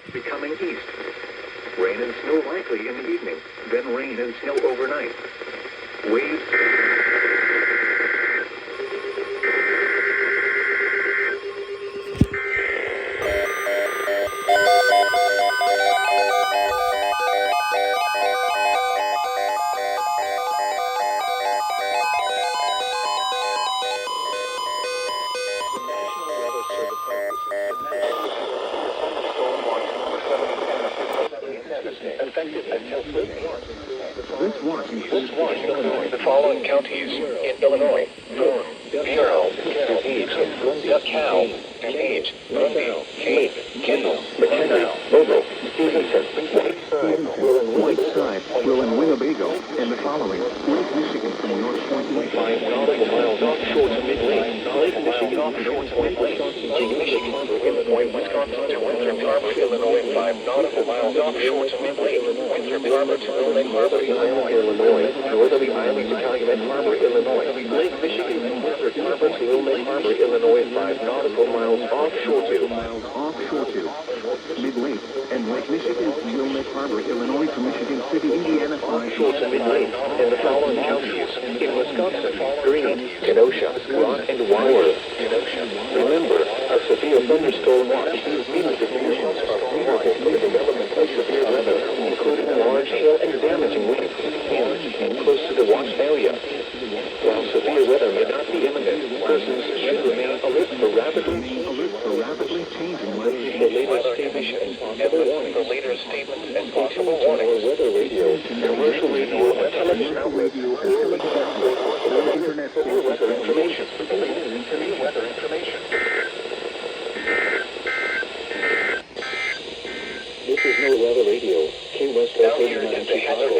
starts becoming east. Rain and snow likely in the evening, then rain and snow overnight. Waves. This watch includes the following counties in Illinois: Warren, Bureau, Page, Cal, Page, Grundy, Kane, Kendall, McKenna, Mobile, Stevenson, Whiteside, will in Winnebago, and the following. Lake Michigan from North Point Lake. 5 nautical miles offshore to mid-lake. Lake Michigan offshore to mid-lake. Lake Michigan through Illinois, Wisconsin to Winthrop Harbor, Illinois. 5 nautical miles offshore to mid-lake. Winthrop Harbor to Wilmette Harbor, Illinois. Northerly Island to Calumet Harbor, Illinois. Lake Michigan from Winthrop Harbor to Wilmette Harbor, Illinois. 5 nautical miles offshore to Mid-Lake, and Lake Michigan from Wilmette Harbor, Illinois to Michigan City, Indiana. Offshore to mid-lake, and the following counties in Wisconsin: Greene, Kenosha, Rock and Wildwood. Remember, a severe thunderstorm watch means the conditions are favorable for the development of severe weather, including large hail and damaging winds in close to the watch area. While severe weather may not be imminent, persons should remain alert for rapidly changing weather. For later statements and possible warnings, weather radio, commercial radio, and television outlets, internet weather information. Weather information. This is no weather radio. Key West location 9 Chicago.